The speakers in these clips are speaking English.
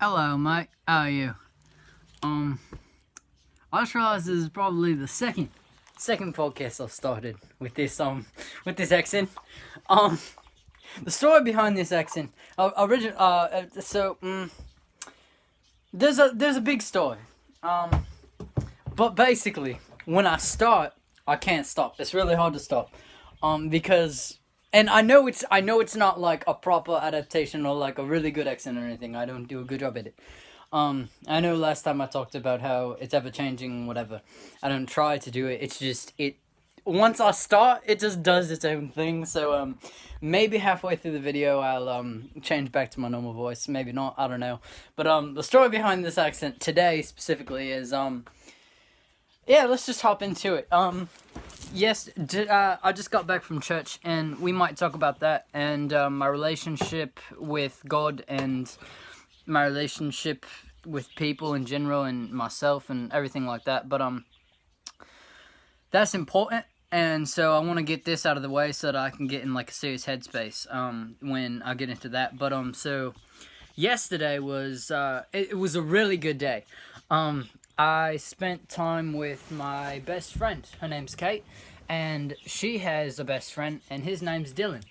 Hello, mate. How are you? I just realized this is probably the second podcast I've started with this accent. The story behind this accent, there's a big story. But basically, when I start, I can't stop. It's really hard to stop. Because. And I know it's not like a proper adaptation or like a really good accent or anything. I don't do a good job at it. I know last time I talked about how it's ever changing, whatever. I don't try to do it. It's just once I start, it just does its own thing. So maybe halfway through the video I'll change back to my normal voice. Maybe not. I don't know. But the story behind this accent today specifically is yeah, let's just hop into it. Yes, I just got back from church, and we might talk about that, and my relationship with God, and my relationship with people in general, and myself, and everything like that, but that's important, and so I want to get this out of the way so that I can get in, like, a serious headspace, when I get into that, but, so, yesterday was, it was a really good day. I spent time with my best friend. Her name's Kate, and she has a best friend, and his name's Dylan.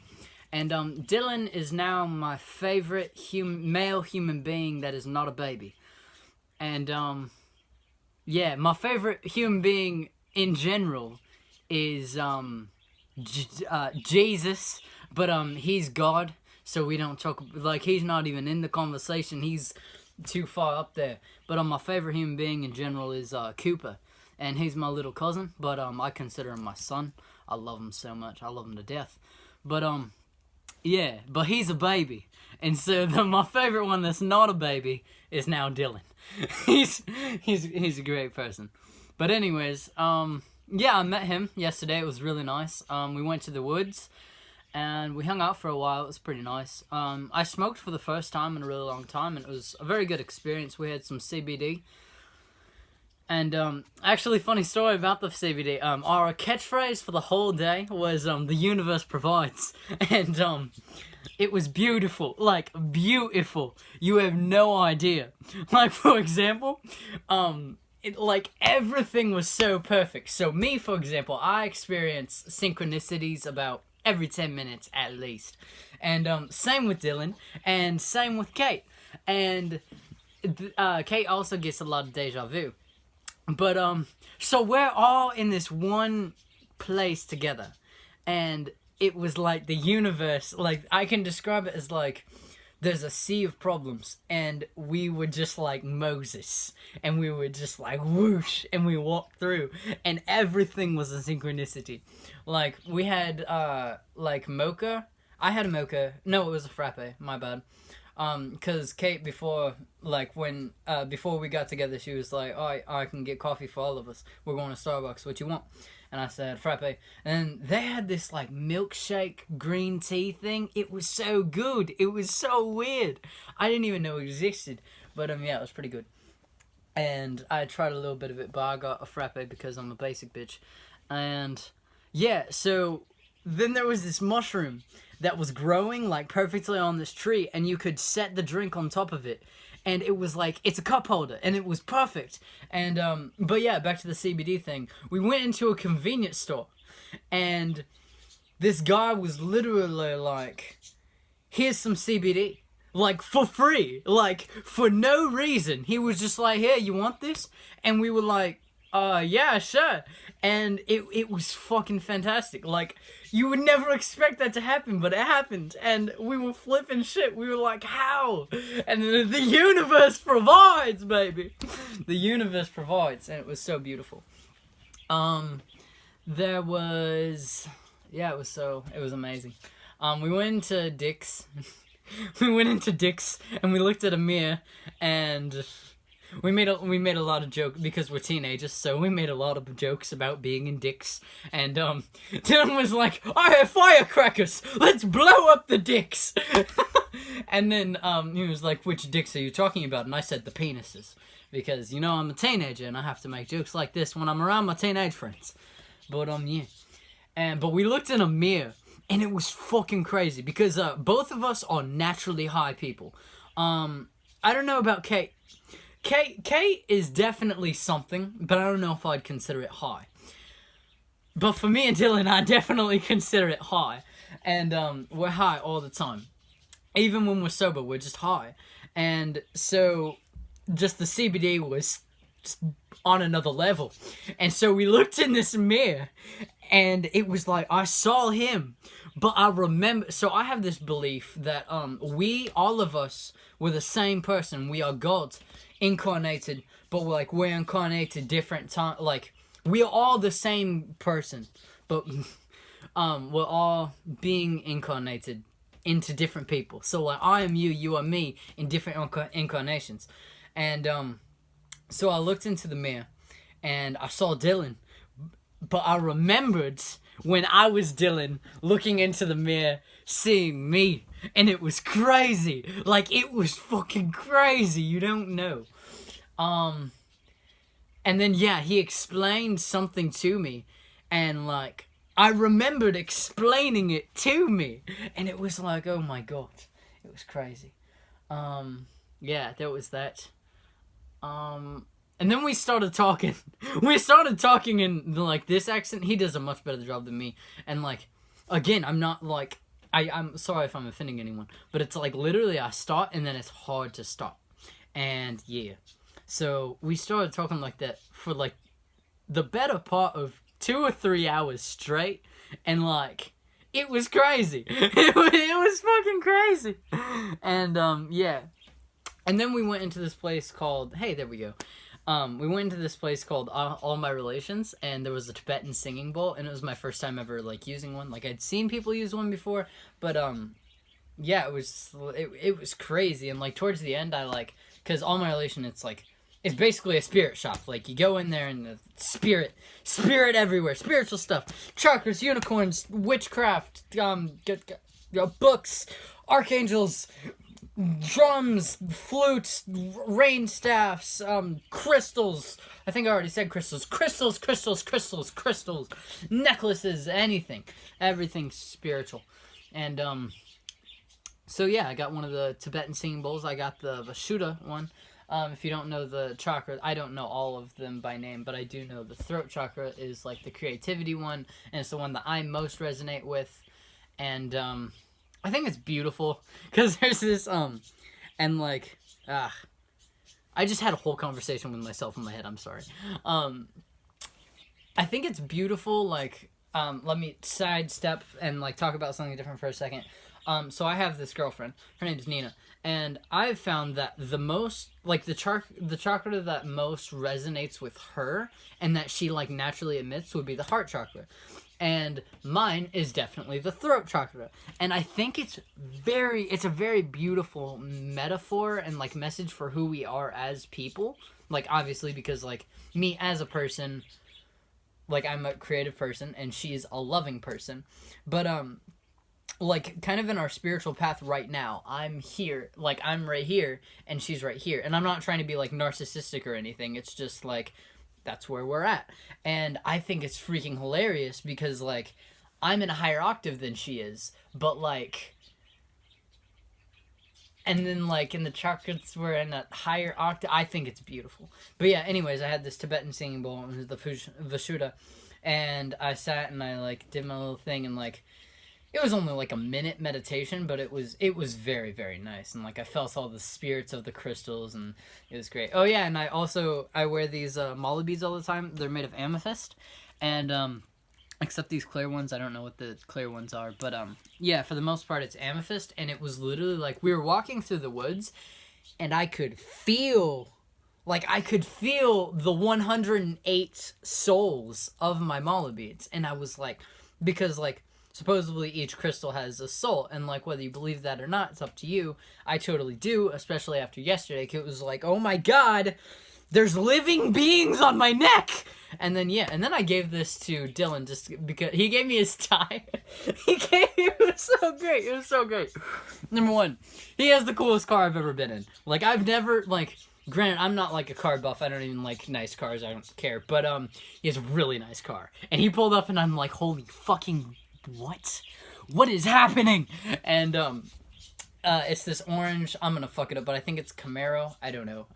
And Dylan is now my favorite male human being that is not a baby. And yeah, my favorite human being in general is Jesus, but he's God, so we don't talk, like, he's not even in the conversation. He's too far up there. But my favorite human being in general is Cooper, and he's my little cousin, but I consider him my son. I love him so much. I love him to death. But yeah, but he's a baby, and so my favorite one that's not a baby is now Dylan. he's a great person. But anyways, yeah, I met him yesterday. It was really nice. We went to the woods, and we hung out for a while. It was pretty nice. I smoked for the first time in a really long time, and it was a very good experience. We had some CBD. And, actually, funny story about the CBD. Our catchphrase for the whole day was, the universe provides. And, it was beautiful. Like, beautiful. You have no idea. Like, for example, like, everything was so perfect. So, me, for example, I experience synchronicities about every 10 minutes at least. And same with Dylan, and same with Kate. And Kate also gets a lot of deja vu. But so we're all in this one place together, and it was like the universe, like, I can describe it as like there's a sea of problems, and we were just like Moses, and we were just like whoosh, and we walked through, and everything was a synchronicity. Like, we had like mocha. I had a mocha. No, it was a frappe. My bad. Cause Kate before we got together, she was like, "Oh, I can get coffee for all of us. We're going to Starbucks. What you want?" And I said, frappe. And they had this, like, milkshake green tea thing. It was so good. It was so weird. I didn't even know it existed. But, yeah, it was pretty good. And I tried a little bit of it, but I got a frappe because I'm a basic bitch. And, yeah, so then there was this mushroom that was growing, like, perfectly on this tree, and you could set the drink on top of it. And it was like, it's a cup holder, and it was perfect. And, but yeah, back to the CBD thing. We went into a convenience store, and this guy was literally like, here's some CBD. Like, for free. Like, for no reason. He was just like, here, you want this? And we were like, yeah, sure. And it was fucking fantastic. Like, you would never expect that to happen, but it happened. And we were flipping shit. We were like, how? And the universe provides, baby. The universe provides. And it was so beautiful. There was, yeah, it was amazing. We went into Dick's. We went into Dick's, and we looked at a mirror, and we made a lot of jokes because we're teenagers, so we made a lot of jokes about being in Dick's. And Dylan was like, "I have firecrackers. Let's blow up the Dick's." And then he was like, "Which Dicks are you talking about?" And I said, "The penises," because, you know, I'm a teenager and I have to make jokes like this when I'm around my teenage friends. But yeah, but we looked in a mirror, and it was fucking crazy because both of us are naturally high people. I don't know about Kate. Kate is definitely something, but I don't know if I'd consider it high. But for me and Dylan, I definitely consider it high. And we're high all the time. Even when we're sober, we're just high. And so just the CBD was just on another level. And so we looked in this mirror, and it was like, I saw him. But I remember, so I have this belief that we, all of us, we're the same person. We are God incarnated, but we're incarnated different time. Like, we are all the same person, but we're all being incarnated into different people. So like, I am you, you are me in different incarnations. And so I looked into the mirror and I saw Dylan, but I remembered when I was Dylan looking into the mirror, seeing me, and it was crazy. Like, it was fucking crazy. You don't know. And then, yeah, he explained something to me, and, like, I remembered explaining it to me, and it was like, oh my god, it was crazy. Yeah, there was that. And then we started talking. We started talking in, like, this accent. He does a much better job than me. And, like, again, I'm not, like, I'm sorry if I'm offending anyone, but it's, like, literally I start, and then it's hard to stop. And, yeah. So, we started talking like that for, like, the better part of 2 or 3 hours straight. And, like, it was crazy. It was fucking crazy. And, yeah. And then we went into this place called, hey, there we go. We went into this place called All My Relations, and there was a Tibetan singing bowl, and it was my first time ever, like, using one. Like, I'd seen people use one before, but, yeah, it was crazy. And, like, towards the end, I, like, because All My Relation, it's, like, it's basically a spirit shop. Like, you go in there, and the spirit everywhere, spiritual stuff, chakras, unicorns, witchcraft, books, archangels, drums, flutes, rain staffs, crystals. I think I already said crystals. Crystals, necklaces, anything. Everything spiritual. And, so yeah, I got one of the Tibetan singing bowls. I got the Vashuddha one. If you don't know the chakra, I don't know all of them by name, but I do know the throat chakra is, like, the creativity one, and it's the one that I most resonate with. And, I think it's beautiful, because there's this, and, like, I just had a whole conversation with myself in my head, I'm sorry. I think it's beautiful, like, let me sidestep and, like, talk about something different for a second. So I have this girlfriend, her name's Nina, and I've found that the most, like, the chakra that most resonates with her, and that she, like, naturally emits would be the heart chakra. And mine is definitely the throat chakra. And I think it's a very beautiful metaphor and, like, message for who we are as people. Like, obviously, because, like, me as a person, like, I'm a creative person, and she's a loving person. But, like, kind of in our spiritual path right now, I'm here, like, I'm right here, and she's right here. And I'm not trying to be, like, narcissistic or anything. It's just, like, that's where we're at. And I think it's freaking hilarious because, like, I'm in a higher octave than she is, but, like, and then, like, in the chakras we're in a higher octave. I think it's beautiful. But yeah, anyways, I had this Tibetan singing bowl, the Vashuddha, and I sat and I, like, did my little thing, and, like, it was only, like, a minute meditation, but it was very, very nice. And, like, I felt all the spirits of the crystals, and it was great. Oh, yeah, and I wear these mala beads all the time. They're made of amethyst. And, except these clear ones. I don't know what the clear ones are. But, yeah, for the most part, it's amethyst. And it was literally, like, we were walking through the woods, and I could feel the 108 souls of my mala beads. And I was, like, because, like, supposedly each crystal has a soul, and, like, whether you believe that or not, it's up to you. I totally do, especially after yesterday, 'cause it was like, oh my god, there's living beings on my neck! And then, yeah, and then I gave this to Dylan just because he gave me his tie. It was so great. Number one, he has the coolest car I've ever been in. Like, I've never, like, granted, I'm not, like, a car buff. I don't even like nice cars. I don't care. But, he has a really nice car. And he pulled up, and I'm like, holy fucking what is happening? And It's this orange. I'm gonna fuck it up, but I think it's Camaro. I don't know.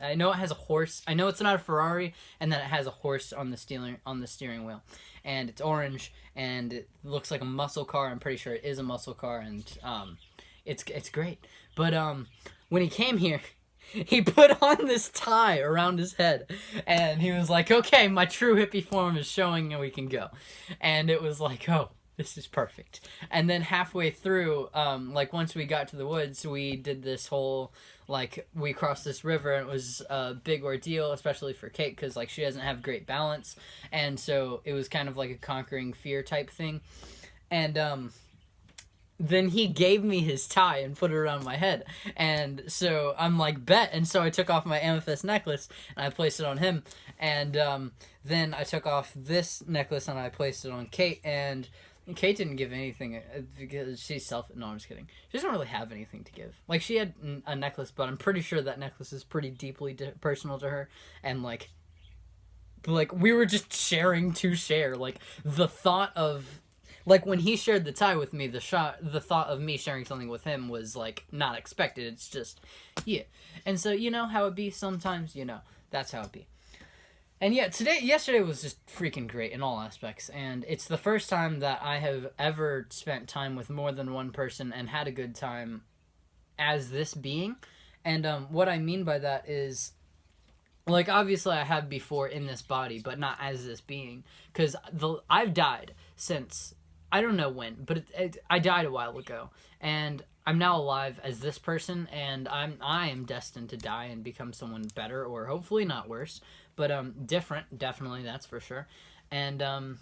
I know it has a horse. I know it's not a Ferrari, and then it has a horse on the steering wheel, and it's orange, and it looks like a muscle car. I'm pretty sure it is a muscle car, and it's great. But when he came here, he put on this tie around his head, and he was like, "Okay, my true hippie form is showing, and we can go." And it was like, "Oh, this is perfect." And then halfway through, like once we got to the woods, we did this whole, like, we crossed this river, and it was a big ordeal, especially for Kate, because like she doesn't have great balance, and so it was kind of like a conquering fear type thing. And then he gave me his tie and put it around my head, and so I'm like, bet. And so I took off my amethyst necklace and I placed it on him, and then I took off this necklace and I placed it on Kate, and Kate didn't give anything because she's no, I'm just kidding. She doesn't really have anything to give. Like, she had a necklace, but I'm pretty sure that necklace is pretty deeply personal to her, and like we were just sharing to share. Like, the thought of, like, when he shared the tie with me, the thought of me sharing something with him was like not expected. It's just, yeah. And so, you know how it be sometimes, you know, that's how it be. And yeah, yesterday was just freaking great in all aspects, and it's the first time that I have ever spent time with more than one person and had a good time as this being. And what I mean by that is, like, obviously I have before in this body, but not as this being, because I've died since, I don't know when, but I died a while ago, and I'm now alive as this person, and I am destined to die and become someone better, or hopefully not worse, but different, definitely, that's for sure. And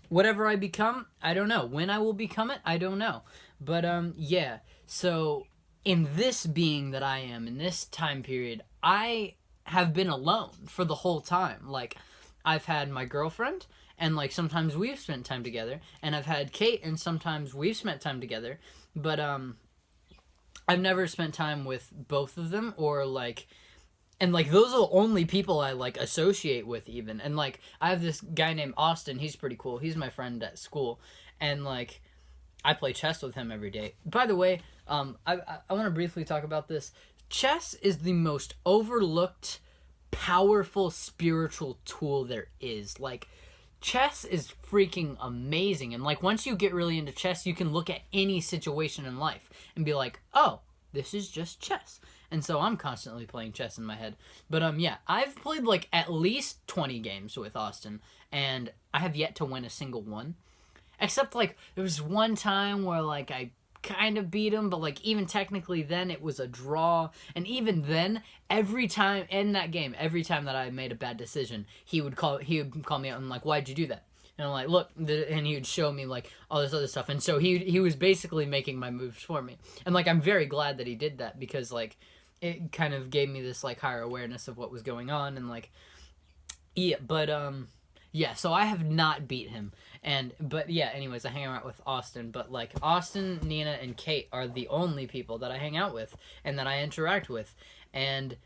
whatever I become, I don't know. When I will become it, I don't know. But yeah, so in this being that I am, in this time period, I have been alone for the whole time. Like, I've had my girlfriend, and like sometimes we've spent time together, and I've had Kate, and sometimes we've spent time together, but I've never spent time with both of them, or like, and like those are the only people I like associate with even. And like, I have this guy named Austin. He's pretty cool. He's my friend at school, and like, I play chess with him every day. By the way, I want to briefly talk about this. Chess is the most overlooked, powerful spiritual tool there is. Like, chess is freaking amazing, and like once you get really into chess, you can look at any situation in life and be like, oh, this is just chess. And so I'm constantly playing chess in my head. But yeah, I've played like at least 20 games with Austin, and I have yet to win a single one. Except like there was one time where like I kind of beat him, but like even technically then it was a draw. And even then, every time in that game, every time that I made a bad decision, he would call me out and like, why'd you do that? And I'm like, look, and he would show me like all this other stuff. And so he was basically making my moves for me. And like, I'm very glad that he did that, because like it kind of gave me this like higher awareness of what was going on. And like, yeah, but yeah, so I have not beat him. But yeah, anyways, I hang out with Austin, but like Austin, Nina, and Kate are the only people that I hang out with and that I interact with. And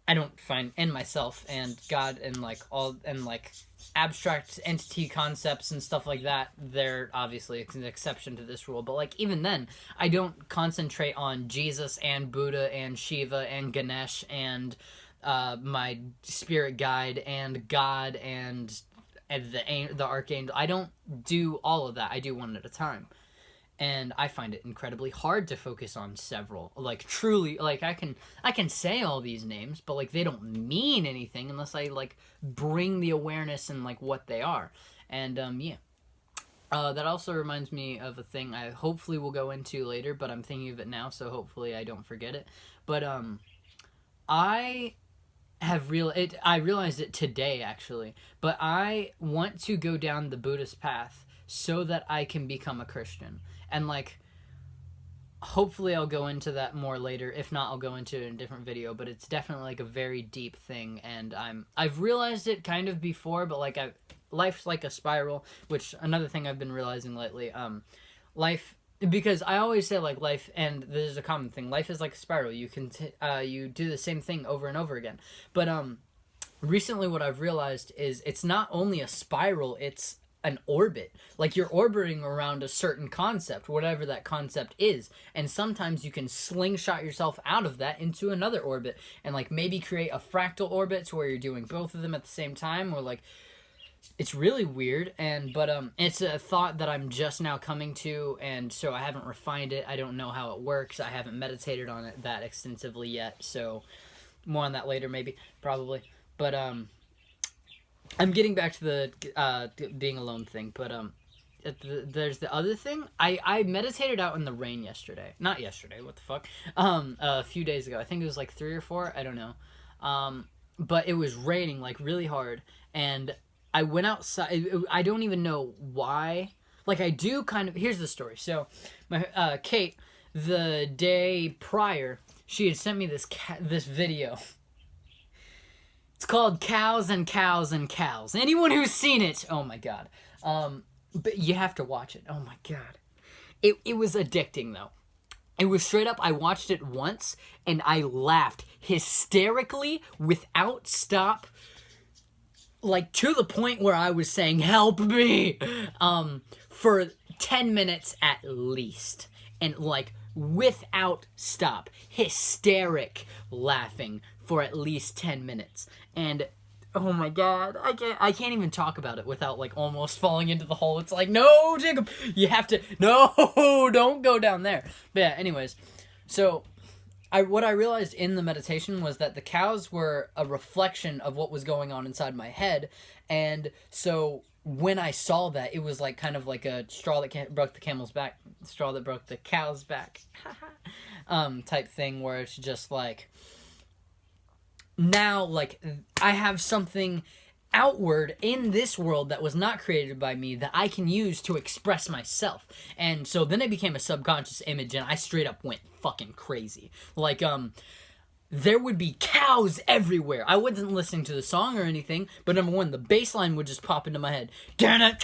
I don't find in myself and God and like all and like abstract entity concepts and stuff like that, they're obviously an exception to this rule. But like even then, I don't concentrate on Jesus and Buddha and Shiva and Ganesh and my spirit guide and God and the archangel. I don't do all of that. I do one at a time. And I find it incredibly hard to focus on several. Like, truly, like, I can say all these names, but, like, they don't mean anything unless I, like, bring the awareness and, like, what they are. And, yeah. That also reminds me of a thing I hopefully will go into later, but I'm thinking of it now, so hopefully I don't forget it. But, I realized it today, actually, but I want to go down the Buddhist path so that I can become a Christian. And like, hopefully I'll go into that more later. If not, I'll go into it in a different video, but it's definitely like a very deep thing, and I've realized it kind of before, but like life's like a spiral, which another thing I've been realizing lately. Life, because I always say like life, and this is a common thing, life is like a spiral. You can you do the same thing over and over again. But recently what I've realized is it's not only a spiral, it's an orbit. Like, you're orbiting around a certain concept, whatever that concept is. And sometimes you can slingshot yourself out of that into another orbit and, like, maybe create a fractal orbit to where you're doing both of them at the same time, or, like, it's really weird. But it's a thought that I'm just now coming to, and so I haven't refined it. I don't know how it works. I haven't meditated on it that extensively yet, so more on that later, maybe, probably. But I'm getting back to the being alone thing, but there's the other thing. I meditated out in the rain yesterday. Not yesterday, what the fuck? A few days ago. I think it was like 3 or 4, I don't know. But it was raining like really hard, and I went outside. I don't even know why. Like, I do kind of. Here's the story. So, my Kate, the day prior, she had sent me this video. It's called Cows and Cows and Cows. Anyone who's seen it, oh my god. But you have to watch it. Oh my god. It was addicting, though. It was straight up, I watched it once, and I laughed hysterically without stop. Like, to the point where I was saying, help me! For 10 minutes at least. And, like, without stop. Hysteric laughing for at least 10 minutes. And, oh my god, I can't even talk about it without, like, almost falling into the hole. It's like, no, Jacob, you have to, no, don't go down there. But yeah, anyways, so what I realized in the meditation was that the cows were a reflection of what was going on inside my head. And so when I saw that, it was like kind of like a straw that broke the camel's back, straw that broke the cow's back, type thing, where it's just like, now, like, I have something outward in this world that was not created by me that I can use to express myself. And so then it became a subconscious image, and I straight up went fucking crazy. Like, there would be cows everywhere. I wasn't listening to the song or anything, but number one, the bass line would just pop into my head. And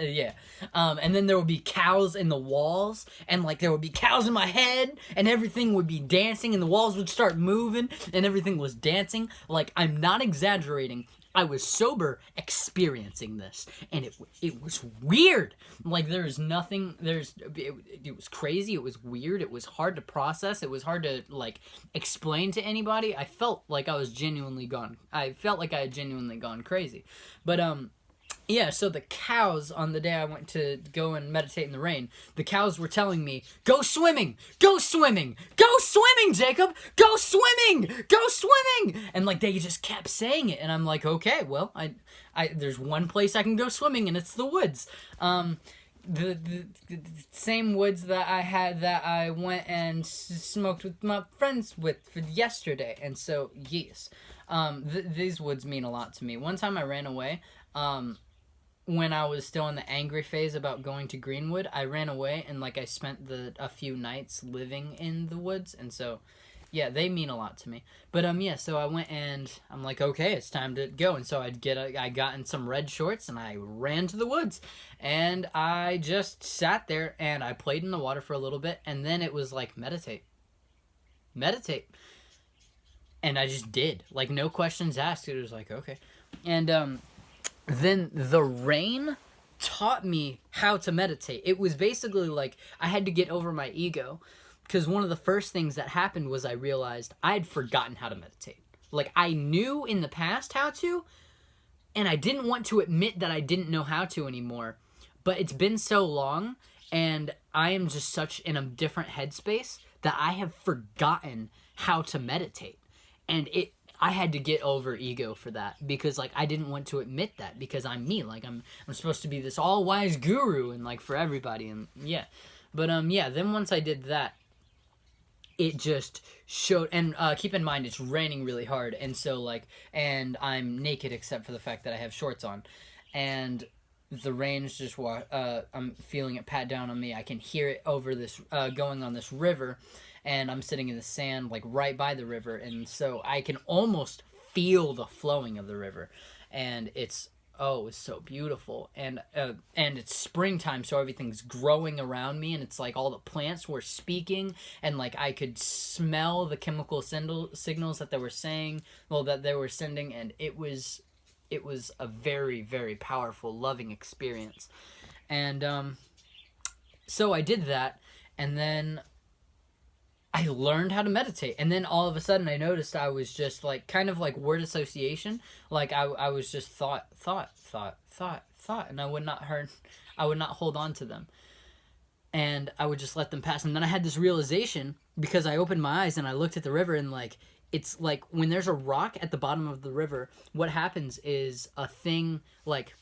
yeah. And then there would be cows in the walls, and like there would be cows in my head, and everything would be dancing, and the walls would start moving, and everything was dancing. Like, I'm not exaggerating. I was sober experiencing this, and it was weird. Like, it was crazy, it was weird, it was hard to process, it was hard to, like, explain to anybody. I felt like I had genuinely gone crazy. But, yeah, so the cows, on the day I went to go and meditate in the rain, the cows were telling me, go swimming, go swimming, go swimming, Jacob, go swimming, go swimming. And, like, they just kept saying it. And I'm like, okay, well, there's one place I can go swimming, and it's the woods. The same woods that I went and smoked with my friends for yesterday. And so, yes, these woods mean a lot to me. One time I ran away, when I was still in the angry phase about going to Greenwood, I ran away, and like I spent a few nights living in the woods, and so yeah, they mean a lot to me. But yeah, so I went and I'm like, okay, it's time to go, and so I got in some red shorts and I ran to the woods, and I just sat there and I played in the water for a little bit, and then it was like meditate, and I just did, like, no questions asked. It was like, okay, and then the rain taught me how to meditate. It was basically like I had to get over my ego, because one of the first things that happened was I realized I'd forgotten how to meditate. Like, I knew in the past how to, and I didn't want to admit that I didn't know how to anymore. But it's been so long, and I am just such in a different headspace that I have forgotten how to meditate. And I had to get over ego for that, because, like, I didn't want to admit that, because I'm me. Like, I'm supposed to be this all-wise guru, and, like, for everybody, and, yeah. But, yeah, then once I did that, it just showed, and, keep in mind, it's raining really hard, and so, like, and I'm naked except for the fact that I have shorts on, and the rain's just, I'm feeling it pat down on me. I can hear it over this, going on this river, and I'm sitting in the sand, like, right by the river, and so I can almost feel the flowing of the river, and it's so beautiful, and it's springtime, so everything's growing around me, and it's like all the plants were speaking, and, like, I could smell the chemical signals that they were saying, that they were sending, and it was it was a very, very powerful, loving experience. And so I did that, and then I learned how to meditate. And then all of a sudden I noticed I was just like, kind of like word association. Like I was just thought, and I would not hold on to them. And I would just let them pass. And then I had this realization, because I opened my eyes and I looked at the river, and like, it's like when there's a rock at the bottom of the river, what happens is a thing like,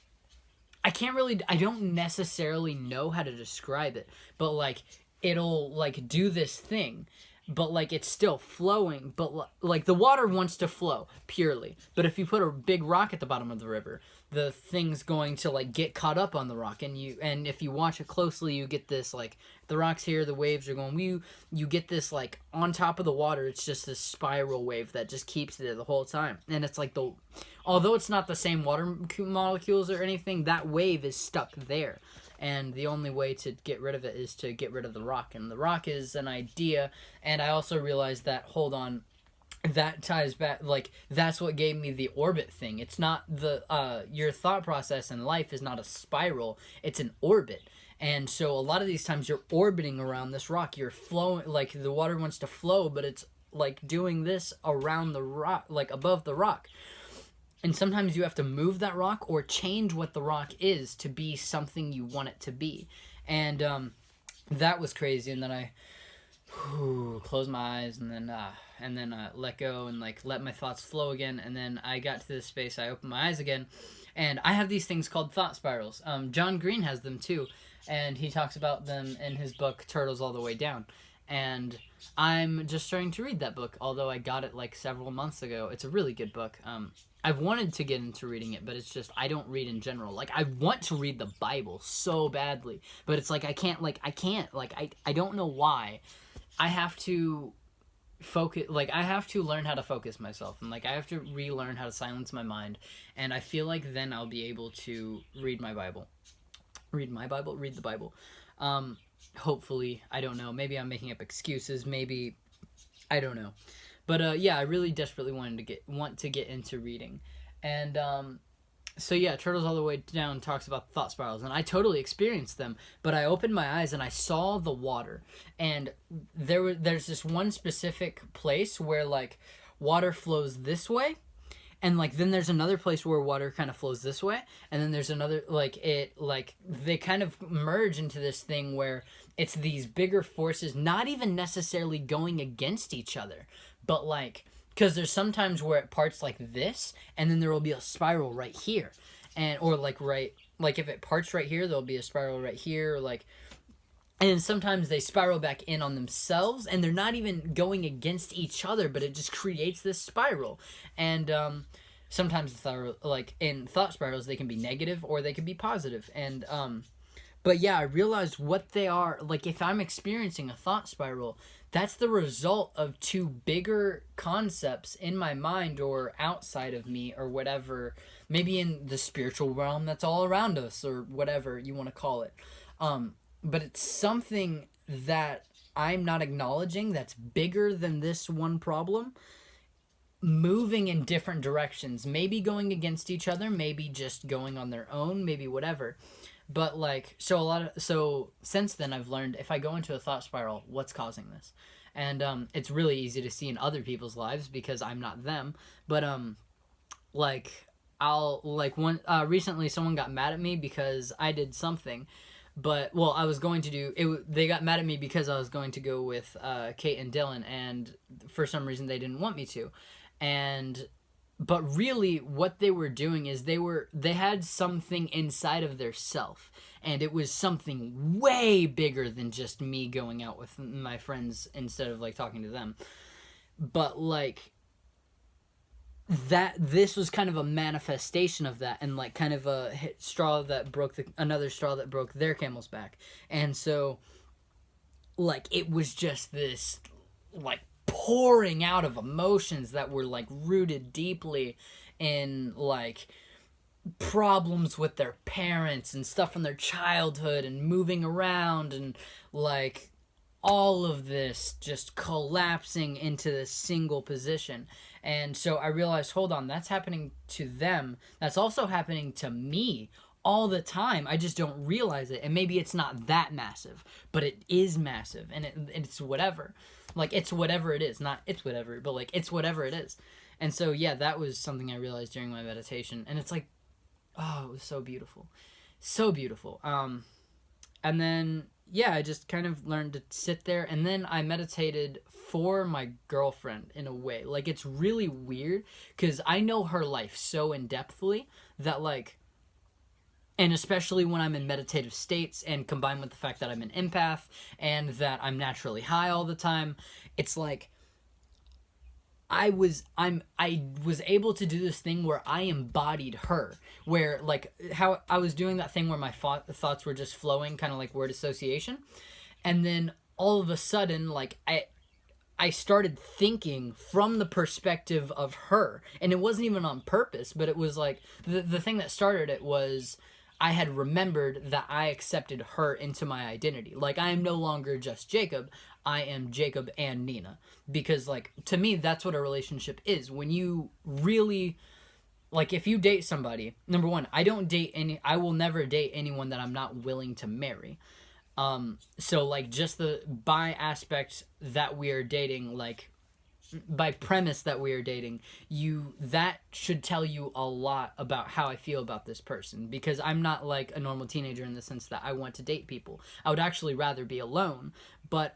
I don't necessarily know how to describe it, but like it'll like do this thing, but like it's still flowing, but like the water wants to flow purely. But if you put a big rock at the bottom of the river, the thing's going to like get caught up on the rock, and if you watch it closely, you get this like, the rock's here, the waves are going, you get this like on top of the water, it's just this spiral wave that just keeps there the whole time. And it's like, although it's not the same water molecules or anything, that wave is stuck there. And the only way to get rid of it is to get rid of the rock. And the rock is an idea. And I also realized that, hold on, that ties back, like, that's what gave me the orbit thing. It's not your thought process in life is not a spiral, it's an orbit. And so a lot of these times you're orbiting around this rock, you're flowing, like the water wants to flow, but it's like doing this around the rock, like above the rock. And sometimes you have to move that rock or change what the rock is to be something you want it to be. And that was crazy. And then I closed my eyes, and then let go and like let my thoughts flow again. And then I got to this space, I opened my eyes again, and I have these things called thought spirals. John Green has them too, and he talks about them in his book Turtles All the Way Down. And I'm just starting to read that book, although I got it like several months ago. It's a really good book. I've wanted to get into reading it, but it's just, I don't read in general. Like, I want to read the Bible so badly, but it's like, I don't know why. I have to focus, like, I have to learn how to focus myself, and like, I have to relearn how to silence my mind, and I feel like then I'll be able to read the Bible. Hopefully, I don't know, maybe I'm making up excuses, maybe, I don't know. But yeah, I really desperately want to get into reading. And so yeah, Turtles All the Way Down talks about thought spirals, and I totally experienced them. But I opened my eyes and I saw the water, and there's this one specific place where like water flows this way, and like then there's another place where water kind of flows this way, and then there's another, like they kind of merge into this thing where it's these bigger forces, not even necessarily going against each other, but like, because there's sometimes where it parts like this, and then there will be a spiral right here, or like if it parts right here, there'll be a spiral right here, like, and sometimes they spiral back in on themselves, and they're not even going against each other, but it just creates this spiral. And sometimes like in thought spirals, they can be negative or they can be positive. And but yeah, I realized what they are. Like, if I'm experiencing a thought spiral, that's the result of two bigger concepts in my mind or outside of me or whatever, maybe in the spiritual realm that's all around us or whatever you want to call it. But it's something that I'm not acknowledging that's bigger than this one problem, moving in different directions, maybe going against each other, maybe just going on their own, maybe whatever. But like, so since then I've learned, if I go into a thought spiral, what's causing this? And it's really easy to see in other people's lives because I'm not them. But like, I'll like recently someone got mad at me because I did something. But, well, I was going to do it. They got mad at me because I was going to go with Kate and Dylan, and for some reason they didn't want me to. But really what they were doing is they had something inside of their self, and it was something way bigger than just me going out with my friends instead of like talking to them. But like, this was kind of a manifestation of that, and like kind of a straw that broke another straw that broke their camel's back. And so like, it was just this like pouring out of emotions that were like rooted deeply in like problems with their parents and stuff from their childhood and moving around and like all of this just collapsing into this single position. And so I realized, hold on, that's happening to them. That's also happening to me all the time. I just don't realize it. And maybe it's not that massive, but it is massive. And it's whatever. Like, it's whatever it is. Not it's whatever, but like, it's whatever it is. And so, yeah, that was something I realized during my meditation. And it's like, oh, it was so beautiful. So beautiful. And then, yeah, I just kind of learned to sit there. And then I meditated for my girlfriend in a way. Like, it's really weird because I know her life so in-depthly that, like, and especially when I'm in meditative states and combined with the fact that I'm an empath and that I'm naturally high all the time, it's like I was able to do this thing where I embodied her, where like how I was doing that thing where my thoughts were just flowing, kind of like word association, and then all of a sudden, like I started thinking from the perspective of her, and it wasn't even on purpose, but it was like the thing that started it was I had remembered that I accepted her into my identity. Like, I am no longer just Jacob, I am Jacob and Nina. Because, like, to me, that's what a relationship is. When you really, like, if you date somebody, number one, I will never date anyone that I'm not willing to marry. So, like, just by aspect that we are dating, like, by premise that we are dating, that should tell you a lot about how I feel about this person, because I'm not like a normal teenager in the sense that I want to date people. I would actually rather be alone. But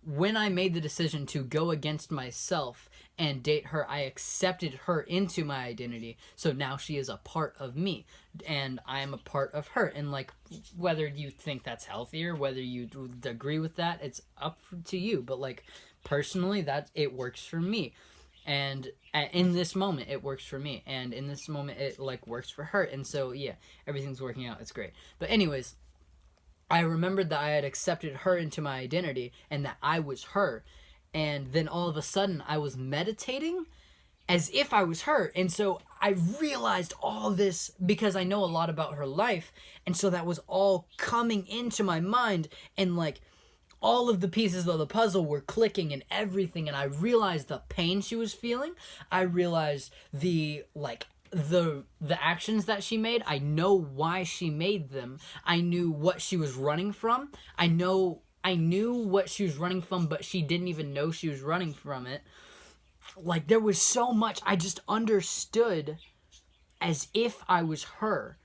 when I made the decision to go against myself and date her, I accepted her into my identity. So now she is a part of me and I am a part of her. And like, whether you think that's healthier, whether you agree with that, it's up to you. But like, personally, that it works for me, and in this moment it works for me, and in this moment it like works for her. And so yeah, everything's working out. It's great. But anyways, I remembered that I had accepted her into my identity and that I was her, and then all of a sudden I was meditating as if I was her. And so I realized all this because I know a lot about her life, and so that was all coming into my mind, and like all of the pieces of the puzzle were clicking and everything, and I realized the pain she was feeling. I realized the actions that she made. I know why she made them. I knew what she was running from. I knew what she was running from, but she didn't even know she was running from it. Like, there was so much I just understood as if I was her,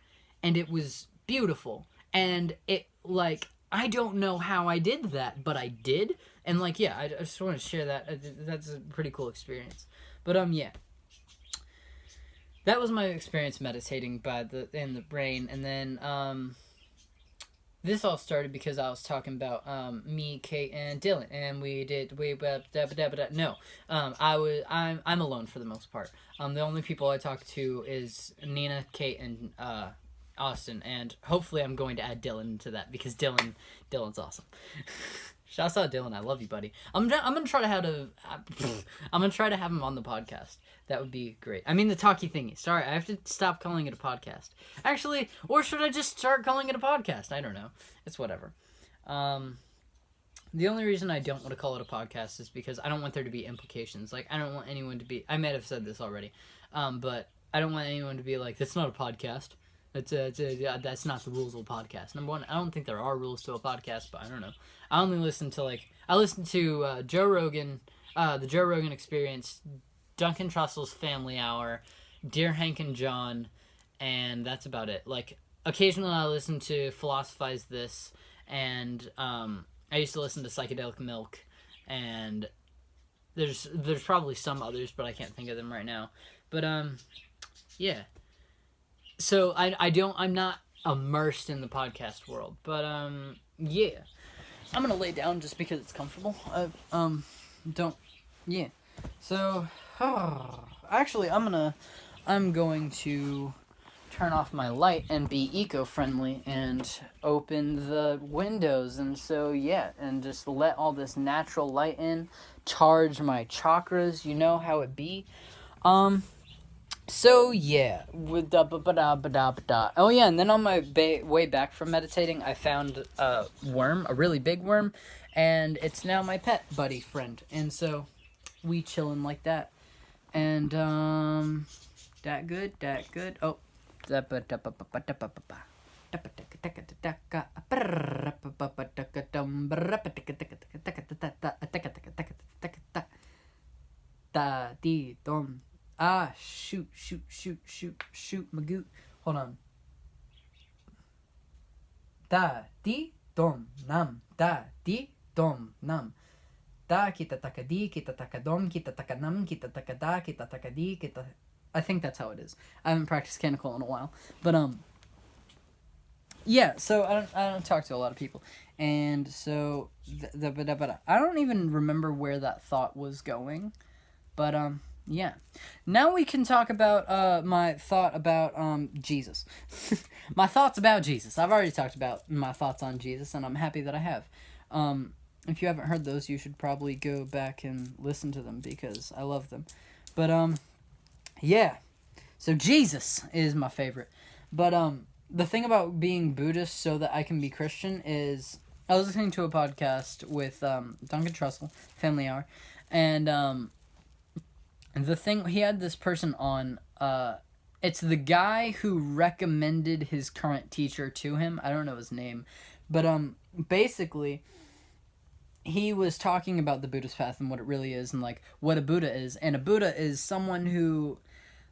and it was beautiful. And it, like, I don't know how I did that, but I did. And like, yeah, I just want to share that. That's a pretty cool experience. But yeah, that was my experience meditating in the brain. And then this all started because I was talking about me, Kate, and Dylan, and I'm alone for the most part. The only people I talk to is Nina, Kate, and Austin, and hopefully I'm going to add Dylan into that because Dylan's awesome. Shouts out Dylan, I love you, buddy. I'm gonna try to have him on the podcast. That would be great. I mean, the talky thingy. Sorry, I have to stop calling it a podcast. Actually, or should I just start calling it a podcast? I don't know. It's whatever. The only reason I don't want to call it a podcast is because I don't want there to be implications. Like, I don't want anyone to be. I might have said this already, but I don't want anyone to be like, "That's not a podcast." That's not the rules of a podcast. Number one, I don't think there are rules to a podcast, but I don't know. I only listen to Joe Rogan, the Joe Rogan Experience, Duncan Trussell's Family Hour, Dear Hank and John, and that's about it. Like, occasionally I listen to Philosophize This, and I used to listen to Psychedelic Milk, and there's probably some others, but I can't think of them right now. But yeah. So I'm not immersed in the podcast world, but yeah, I'm gonna lay down just because it's comfortable. Yeah. So actually, I'm going to turn off my light and be eco-friendly and open the windows, and so yeah, and just let all this natural light in, charge my chakras. You know how it be. So yeah, oh yeah, and then on my way back from meditating, I found a worm, a really big worm, and it's now my pet buddy friend, and so we chilling like that, and that good, that good. Oh, da dee dum. Ah, shoot, shoot, shoot, shoot, shoot, Magoot. Hold on. Da dee dum nam. Da dee dum nam. Da kita taka di, kita taka dom, kita taka nam, kita taka da, kita taka di, kita. I think that's how it is. I haven't practiced canticle in a while, but yeah. So I don't talk to a lot of people, and so I don't even remember where that thought was going. But yeah. Now we can talk about my thought about Jesus. My thoughts about Jesus. I've already talked about my thoughts on Jesus, and I'm happy that I have. If you haven't heard those, you should probably go back and listen to them because I love them. But yeah. So Jesus is my favorite. But the thing about being Buddhist so that I can be Christian is I was listening to a podcast with Duncan Trussell, Family Hour, and the thing, he had this person on, it's the guy who recommended his current teacher to him. I don't know his name, but basically he was talking about the Buddhist path and what it really is and like what a Buddha is. And a Buddha is someone who,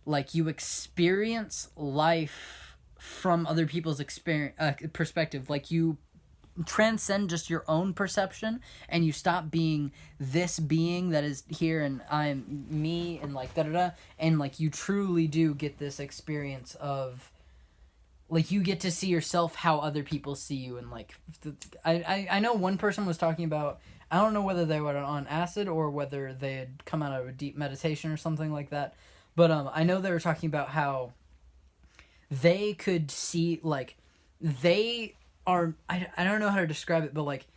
like, you experience life from other people's experience perspective. Like, you transcend just your own perception and you stop being this being that is here and I'm me and like and like you truly do get this experience of like you get to see yourself how other people see you. And like I know one person was talking about, I don't know whether they were on acid or whether they had come out of a deep meditation or something like that, but I know they were talking about how they could see, like, they are, I don't know how to describe it, but like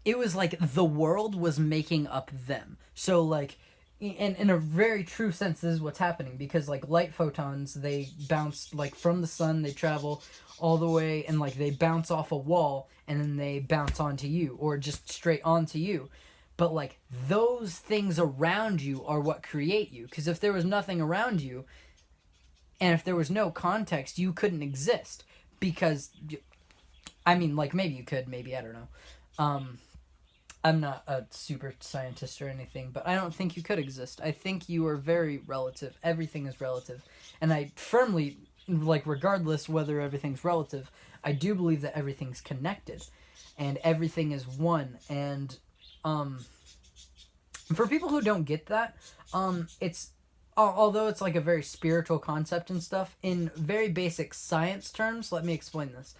it was like the world was making up them. So like in a very true sense, this is what's happening, because like light photons, they bounce like from the sun, they travel all the way and like they bounce off a wall and then they bounce onto you or just straight onto you. But like those things around you are what create you, because if there was nothing around you and if there was no context, you couldn't exist. Because I mean, like, maybe you could, maybe, I don't know. I'm not a super scientist or anything, but I don't think you could exist. I think you are very relative. Everything is relative. And I firmly, like, regardless whether everything's relative, I do believe that everything's connected. And everything is one. And, for people who don't get that, it's, although it's, like, a very spiritual concept and stuff, in very basic science terms, let me explain this.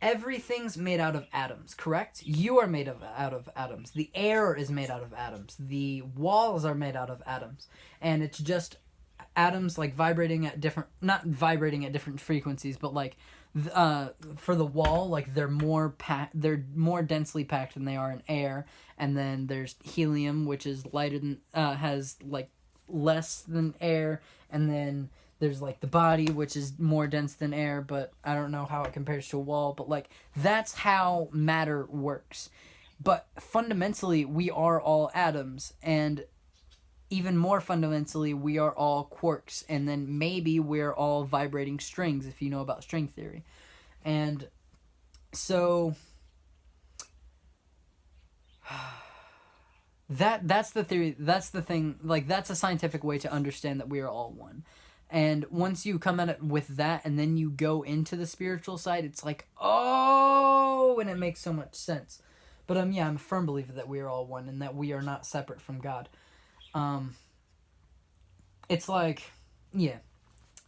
Everything's made out of atoms, correct? You are made out of atoms. The air is made out of atoms. The walls are made out of atoms. And it's just atoms like vibrating at different, not vibrating at different frequencies, but like for the wall, like they're more densely packed than they are in air. And then there's helium, which is lighter than, has like less than air. And then there's like the body, which is more dense than air, but I don't know how it compares to a wall. But like that's how matter works. But fundamentally, we are all atoms, and even more fundamentally, we are all quarks, and then maybe we're all vibrating strings if you know about string theory. And so that's the theory, that's the thing, like that's a scientific way to understand that we are all one. And once you come at it with that and then you go into the spiritual side, it's like, oh, and it makes so much sense. But yeah, I'm a firm believer that we are all one and that we are not separate from God. It's like, yeah,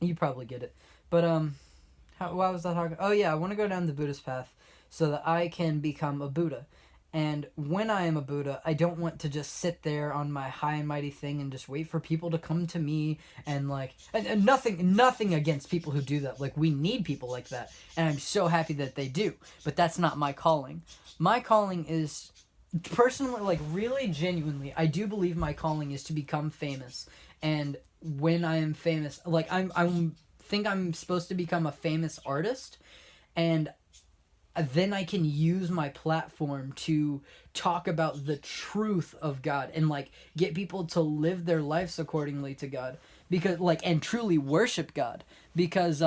you probably get it. But why was I talking? Oh yeah, I want to go down the Buddhist path so that I can become a Buddha. And when I am a Buddha, I don't want to just sit there on my high and mighty thing and just wait for people to come to me and like, and nothing against people who do that. Like, we need people like that. And I'm so happy that they do. But that's not my calling. My calling is personally, like, really genuinely, I do believe my calling is to become famous. And when I am famous, like, I think I'm supposed to become a famous artist, and then I can use my platform to talk about the truth of God and, like, get people to live their lives accordingly to God, because, like, and truly worship God, because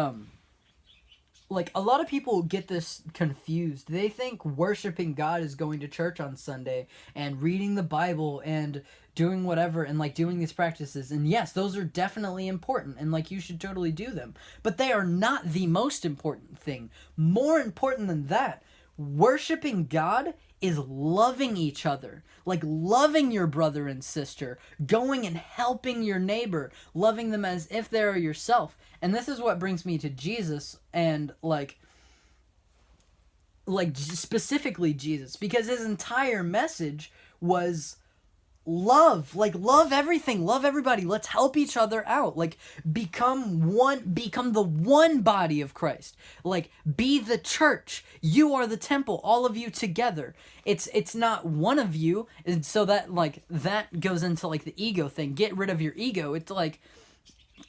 like, a lot of people get this confused. They think worshiping God is going to church on Sunday and reading the Bible and doing whatever and, like, doing these practices. And yes, those are definitely important and, like, you should totally do them. But they are not the most important thing. More important than that, worshiping God is loving each other. Like, loving your brother and sister, going and helping your neighbor, loving them as if they are yourself. And this is what brings me to Jesus, and like specifically Jesus, because his entire message was love. Like, love everything, love everybody, let's help each other out, like, become the one body of Christ, like, be the church, you are the temple, all of you together. It's not one of you, and so that, like, that goes into, like, the ego thing. Get rid of your ego. It's like,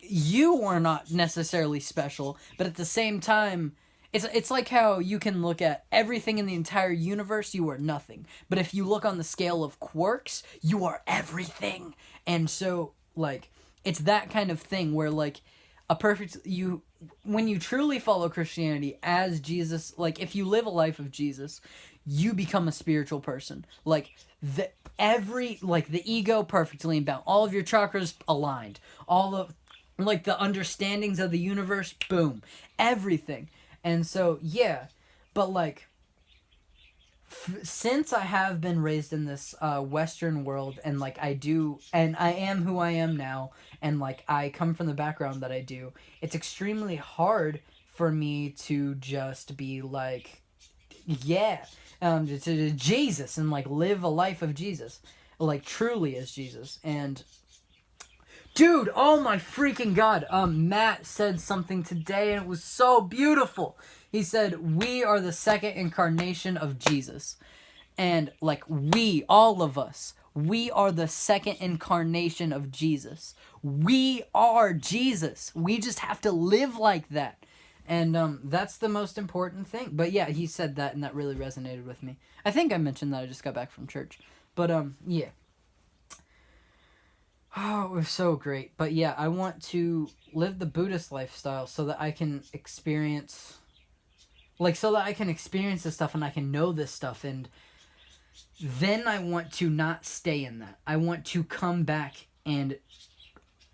you are not necessarily special, but at the same time, it's like how you can look at everything in the entire universe, you are nothing. But if you look on the scale of quarks, you are everything. And so, like, it's that kind of thing where, like, when you truly follow Christianity as Jesus, like, if you live a life of Jesus, you become a spiritual person. Like, the ego perfectly in balance, all of your chakras aligned, all of, like, the understandings of the universe, boom, everything. And so, yeah, but, like, since I have been raised in this Western world, and, like, I am who I am now, and, like, I come from the background that I do, it's extremely hard for me to just be like, yeah, to Jesus, and, like, live a life of Jesus, like, truly as Jesus. And dude, oh my freaking God. Matt said something today and it was so beautiful. He said, we are the second incarnation of Jesus. And, like, we, all of us, we are the second incarnation of Jesus. We are Jesus. We just have to live like that. And that's the most important thing. But yeah, he said that and that really resonated with me. I think I mentioned that I just got back from church. But yeah. Oh, it was so great. But yeah, I want to live the Buddhist lifestyle so that I can experience, like, this stuff and I can know this stuff. And then I want to not stay in that. I want to come back and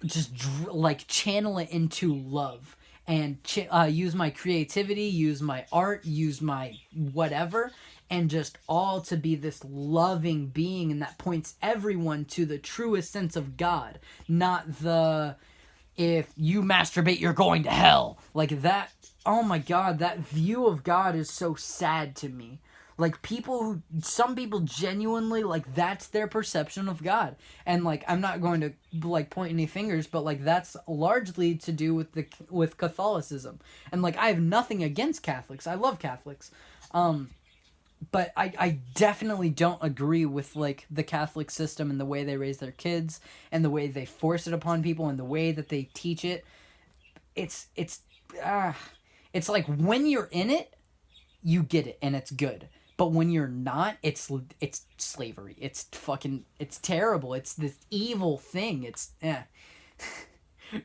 just, like, channel it into love. And use my creativity, use my art, use my whatever, and just all to be this loving being, and that points everyone to the truest sense of God, not the, if you masturbate, you're going to hell. Like, that, oh my God, that view of God is so sad to me. Like, some people genuinely, like, that's their perception of God. And, like, I'm not going to, like, point any fingers, but, like, that's largely to do with Catholicism. And, like, I have nothing against Catholics. I love Catholics. But I definitely don't agree with, like, the Catholic system and the way they raise their kids and the way they force it upon people and the way that they teach it. It's like, when you're in it, you get it and it's good. But when you're not, it's slavery. It's terrible. It's this evil thing.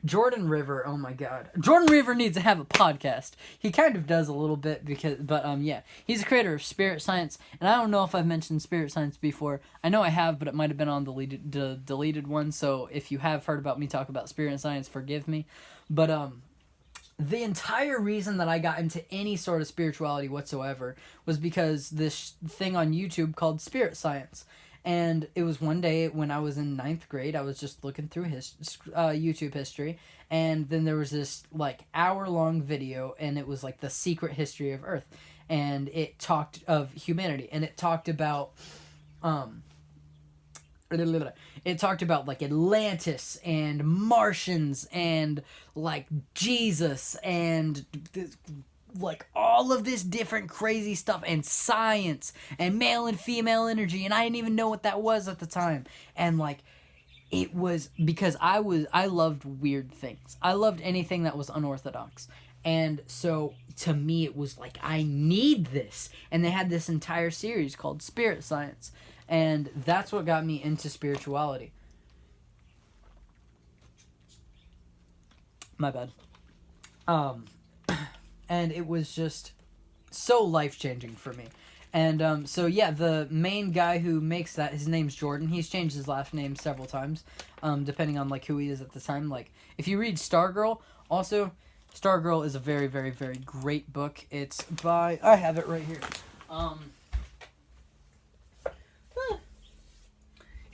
Jordan River, oh my God. Jordan River needs to have a podcast. He kind of does a little bit but yeah. He's a creator of Spirit Science, and I don't know if I've mentioned Spirit Science before. I know I have, but it might have been on the deleted one, so if you have heard about me talk about Spirit Science, forgive me. But the entire reason that I got into any sort of spirituality whatsoever was because this thing on YouTube called Spirit Science. And it was one day when I was in 9th grade, I was just looking through his YouTube history, and then there was this, like, hour-long video, and it was, like, the secret history of Earth. And it talked of humanity, and it talked about, like, Atlantis and Martians and, like, Jesus and like all of this different crazy stuff and science and male and female energy, and I didn't even know what that was at the time. And like it was because I loved weird things. I loved anything that was unorthodox. And so to me it was like, I need this. And they had this entire series called Spirit Science, and that's what got me into spirituality. My bad. And it was just so life-changing for me. And so yeah, the main guy who makes that, his name's Jordan. He's changed his last name several times, depending on like who he is at the time. Like if you read Stargirl, also Stargirl is a very, very, very great book. It's by, I have it right here.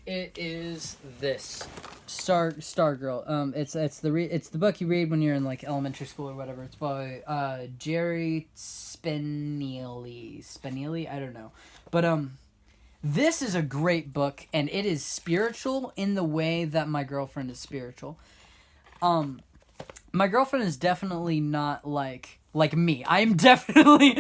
It is this Stargirl. It's the book you read when you're in like elementary school or whatever. It's by Jerry Spinelli. I don't know, but this is a great book, and it is spiritual in the way that My Girlfriend is spiritual. My Girlfriend is definitely not like me. I'm definitely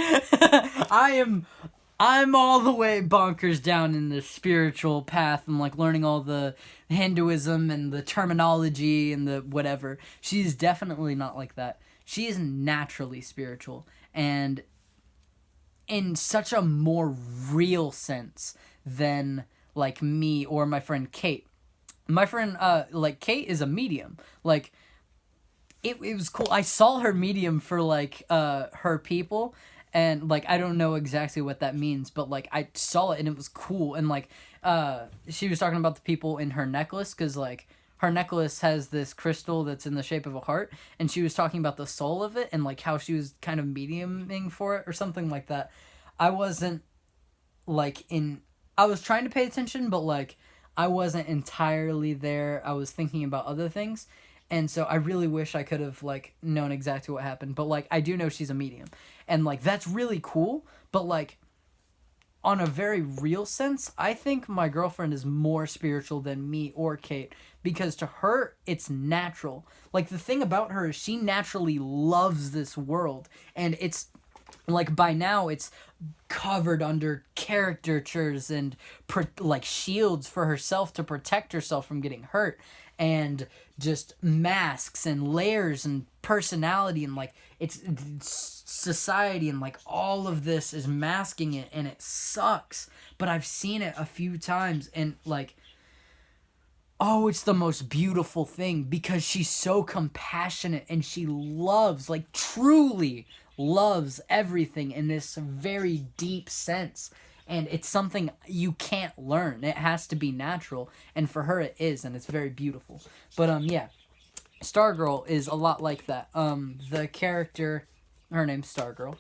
I'm all the way bonkers down in the spiritual path and like learning all the Hinduism and the terminology and the whatever. She's definitely not like that. She is naturally spiritual, and in such a more real sense than like me or my friend Kate. My friend like Kate is a medium. Like it was cool. I saw her medium for like her people. And, like, I don't know exactly what that means, but, like, I saw it and it was cool. And, like, she was talking about the people in her necklace, because, like, her necklace has this crystal that's in the shape of a heart. And she was talking about the soul of it and, like, how she was kind of mediuming for it or something like that. I wasn't, like, I was trying to pay attention, but, like, I wasn't entirely there. I was thinking about other things. And so I really wish I could have, like, known exactly what happened. But, like, I do know she's a medium. And, like, that's really cool. But, like, on a very real sense, I think My Girlfriend is more spiritual than me or Kate. Because to her, it's natural. Like, the thing about her is she naturally loves this world. And it's, like, by now, it's covered under caricatures and, like, shields for herself to protect herself from getting hurt. And just masks and layers and personality, and like it's society, and like all of this is masking it, and it sucks. But I've seen it a few times, and like, oh, it's the most beautiful thing, because she's so compassionate, and she loves, like truly loves everything in this very deep sense. And it's something you can't learn. It has to be natural. And for her it is, and it's very beautiful. But yeah. Stargirl is a lot like that. The character, her name's Stargirl,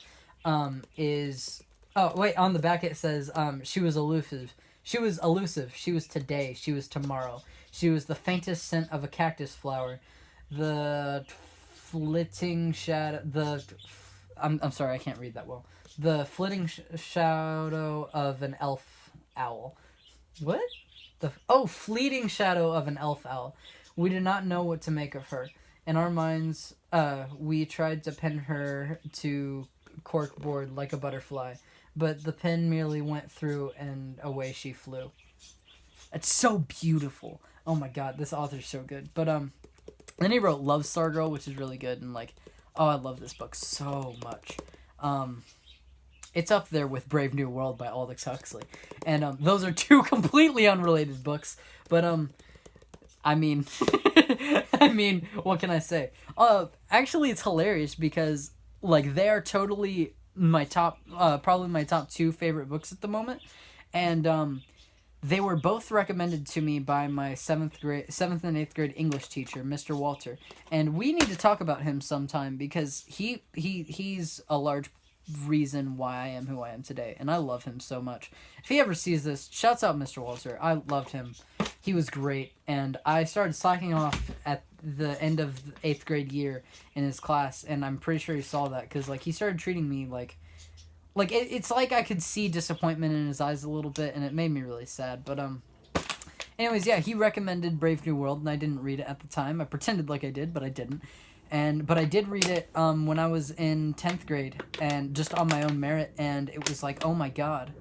is, oh wait, on the back it says, she was elusive. She was elusive. She was today. She was tomorrow. She was the faintest scent of a cactus flower. The flitting shadow, I'm sorry, I can't read that well. The flitting shadow of an elf owl. What? Fleeting shadow of an elf owl. We did not know what to make of her. In our minds, we tried to pin her to corkboard like a butterfly, but the pin merely went through and away she flew. It's so beautiful. Oh my god, this author's so good. But then he wrote Love Stargirl, which is really good, and like, oh, I love this book so much. It's up there with Brave New World by Aldous Huxley. And those are two completely unrelated books. But I mean, what can I say? Actually, it's hilarious because like they are totally my top, probably my top two favorite books at the moment. And they were both recommended to me by my 7th and 8th grade English teacher, Mr. Walter. And we need to talk about him sometime because he's a large reason why I am who I am today, and I love him so much. If he ever sees this, shouts out Mr. Walter. I loved him. He was great, and I started slacking off at the end of the 8th grade year in his class, and I'm pretty sure he saw that, because like he started treating me like it's like I could see disappointment in his eyes a little bit, and it made me really sad. But anyways, yeah, he recommended Brave New World, and I didn't read it at the time. I pretended like I did, but I didn't. but I did read it when I was in 10th grade, and just on my own merit, and it was like, oh my god,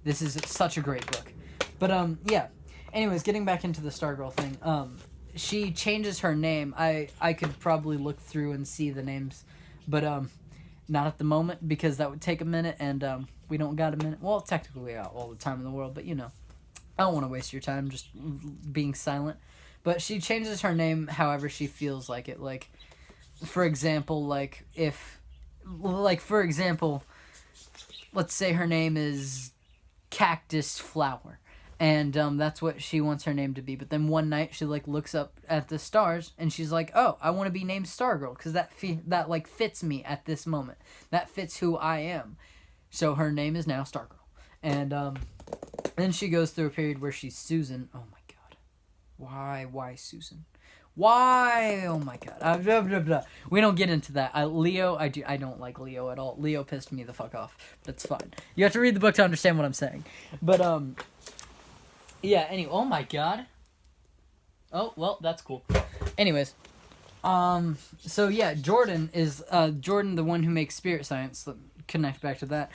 this is such a great book. But yeah. Anyways, getting back into the Stargirl thing, she changes her name. I could probably look through and see the names, but not at the moment, because that would take a minute, and we don't got a minute. Well, technically we got all the time in the world, but I don't want to waste your time just being silent. But she changes her name however she feels like it. Like, for example, for example, let's say her name is Cactus Flower, and that's what she wants her name to be. But then one night she looks up at the stars, and she's like, oh, I want to be named Stargirl, because that fits me at this moment. That fits who I am. So her name is now Stargirl. And then she goes through a period where she's Susan. Oh my god. Why Susan? Why? Oh my god. We don't get into that. Leo, I don't like Leo at all. Leo pissed me the fuck off. That's fine. You have to read the book to understand what I'm saying. But yeah, anyway, oh my god. Oh, well, that's cool. Anyways, so yeah, Jordan is Jordan, the one who makes Spirit Science. Connect back to that.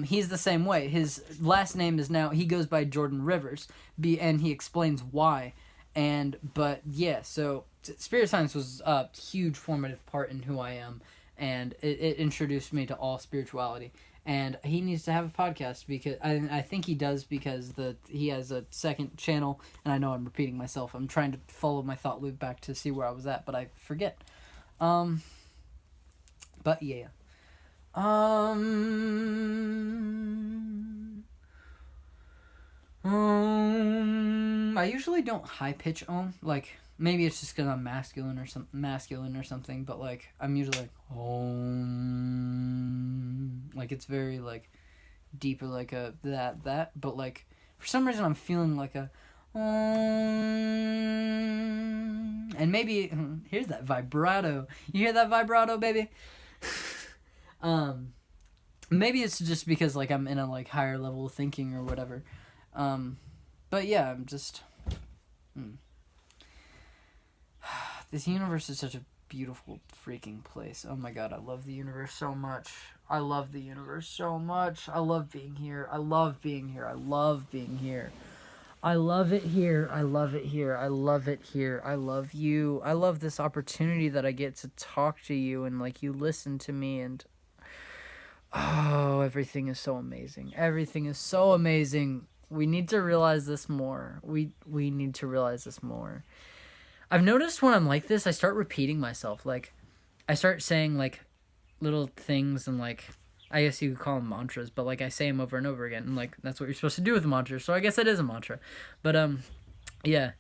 He's the same way. His last name is now, he goes by Jordan Rivers, and he explains why. But yeah, so Spirit Science was a huge formative part in who I am, and it introduced me to all spirituality. And he needs to have a podcast, because I think he does, because he has a second channel, and I know I'm repeating myself. I'm trying to follow my thought loop back to see where I was at, but I forget. But yeah. I usually don't high pitch like, maybe it's just because I'm masculine or something, but I'm usually like it's very deeper, that, but for some reason I'm feeling like a and maybe here's that vibrato. You hear that vibrato, baby? Maybe it's just because I'm in a higher level of thinking or whatever. But yeah, I'm just this universe is such a beautiful freaking place. Oh my god, I love the universe so much. I love the universe so much. I love being here. I love being here. I love being here. I love it here. I love it here. I love it here. I love you. I love this opportunity that I get to talk to you, and you listen to me, and oh, everything is so amazing. Everything is so amazing. We need to realize this more. We need to realize this more. I've noticed when I'm like this, I start repeating myself. I start saying little things, and I guess you could call them mantras, but I say them over and over again, and that's what you're supposed to do with a mantra. So I guess it is a mantra. But yeah,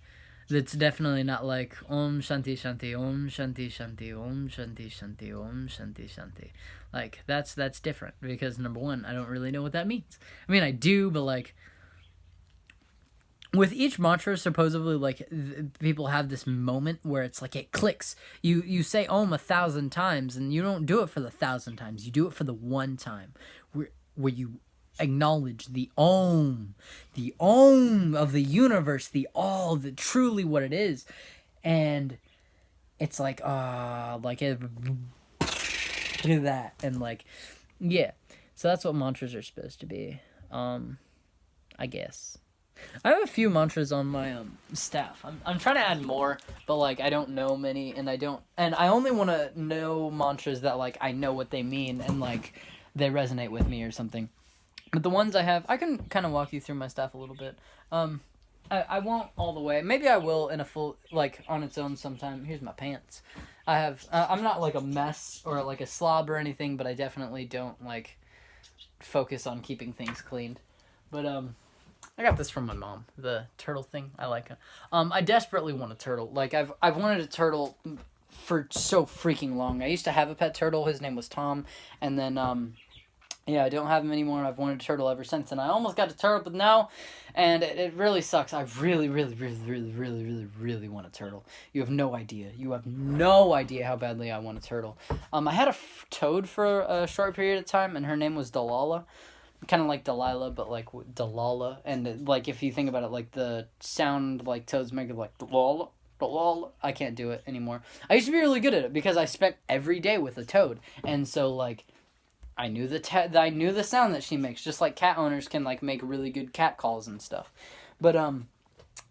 it's definitely not Om Shanti Shanti, Om Shanti Shanti, Om Shanti Shanti, Om Shanti Shanti. That's different, because number one, I don't really know what that means. I mean, I do, but with each mantra, supposedly, people have this moment where it's it clicks. You say Om 1,000 times, and you don't do it for the 1,000 times. You do it for the one time where you acknowledge the Om of the universe, the all, the truly what it is. And it's do that, and yeah. So that's what mantras are supposed to be. I guess. I have a few mantras on my staff. I'm trying to add more, but I don't know many, and I only want to know mantras that I know what they mean, and they resonate with me or something. But the ones I have, I can kind of walk you through my staff a little bit. I won't all the way. Maybe I will in a full on its own sometime. Here's my pants. I have I'm not a mess or a slob or anything, but I definitely don't focus on keeping things cleaned. But I got this from my mom, the turtle thing. I like it. I desperately want a turtle. I've wanted a turtle for so freaking long. I used to have a pet turtle. His name was Tom, and then yeah, I don't have him anymore, and I've wanted a turtle ever since. And I almost got a turtle now, and it really sucks. I really want a turtle. You have no idea. You have no idea how badly I want a turtle. I had a toad for a short period of time, and her name was Delilah. Kind of like Delilah, but Delilah. And if you think about it, the sound toads make it Delilah. But lol, I can't do it anymore. I used to be really good at it because I spent every day with a toad, and so like I knew the sound that she makes, just like cat owners can like make really good cat calls and stuff. But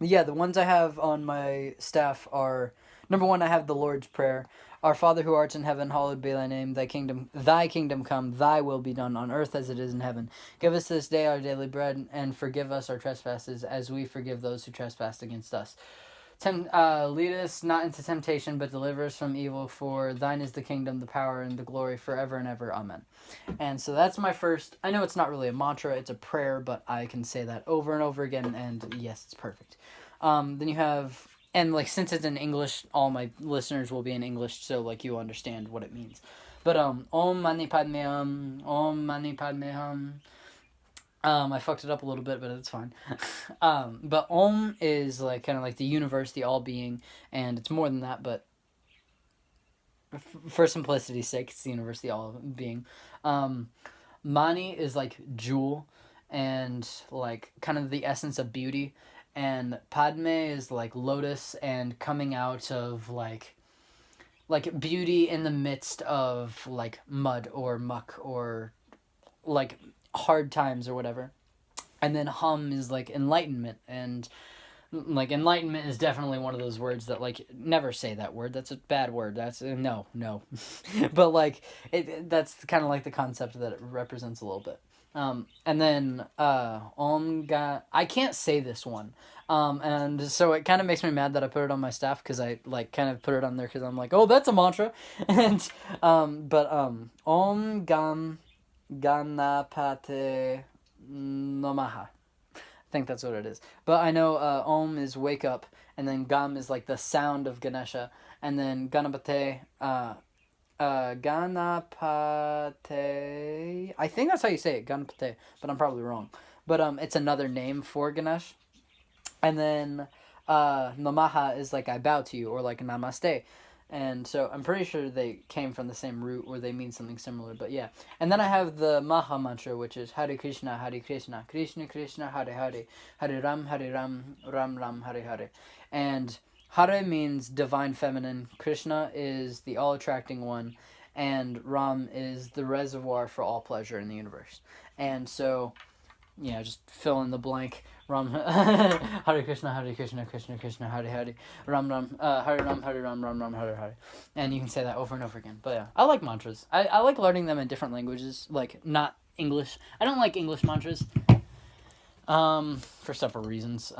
yeah, the ones I have on my staff are, number one, I have the Lord's Prayer. Our Father who art in heaven, hallowed be thy name. Thy kingdom come, thy will be done on earth as it is in heaven. Give us this day our daily bread, and forgive us our trespasses as we forgive those who trespass against us. Lead us not into temptation, but deliver us from evil, for thine is the kingdom, the power, and the glory forever and ever. Amen. And so that's my first. I know it's not really a mantra, it's a prayer, but I can say that over and over again, and yes, it's perfect. Then you have, and like since it's in English, all my listeners will be in English, so like you understand what it means. But Om Mani Padme Hum, Om Mani Padme Hum. I fucked it up a little bit, but it's fine. But Om is like kind of like the universe, the all-being, and it's more than that, but for simplicity's sake, it's the universe, the all-being. Mani is like jewel, and like kind of the essence of beauty, and Padme is like lotus and coming out of like beauty in the midst of like mud or muck or like hard times or whatever. And then hum is like enlightenment, and like enlightenment is definitely one of those words that like never say that word, that's a bad word, that's no but like that's kind of like the concept that it represents a little bit. And then I can't say this one, and so it kind of makes me mad that I put it on my staff, because I like kind of put it on there because I'm like, oh, that's a mantra. And Om Gam Ganapate Namaha. I think that's what it is. But I know Om is wake up, and then Gam is like the sound of Ganesha, and then Ganapate, Ganapate, I think that's how you say it, Ganapate, but I'm probably wrong. But it's another name for Ganesh. And then Namaha is like I bow to you, or like Namaste. And so I'm pretty sure they came from the same root, or they mean something similar, but yeah. And then I have the Maha Mantra, which is Hare Krishna, Krishna Krishna, Hare Hare, Hare Ram, Ram Ram, Hare Hare. And Hare means divine feminine, Krishna is the all-attracting one, and Ram is the reservoir for all pleasure in the universe. And so, yeah, just fill in the blank. Ram, Hare Krishna, Krishna Krishna, Hare Hare, Ram Ram, Hare Ram, Ram Ram, Hare Hare. And you can say that over and over again. But yeah, I like mantras. I like learning them in different languages, like not English. I don't like English mantras, for several reasons.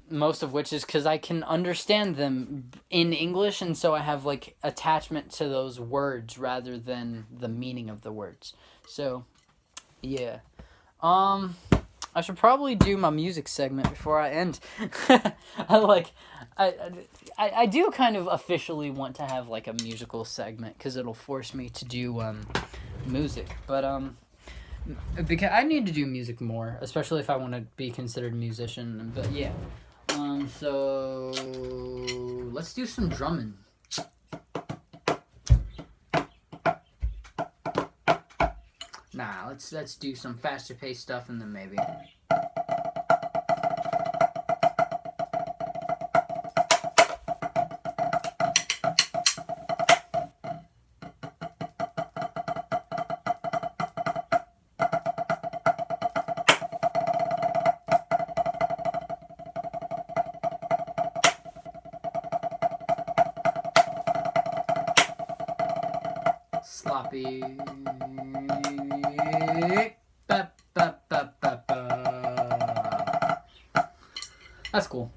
Most of which is because I can understand them in English, and so I have like attachment to those words rather than the meaning of the words. So, yeah. I should probably do my music segment before I end. I do kind of officially want to have like a musical segment, because it'll force me to do music. But because I need to do music more, especially if I want to be considered a musician. But yeah. So let's do some drumming. Nah, let's do some faster paced stuff, and then maybe. Sloppy. That's cool.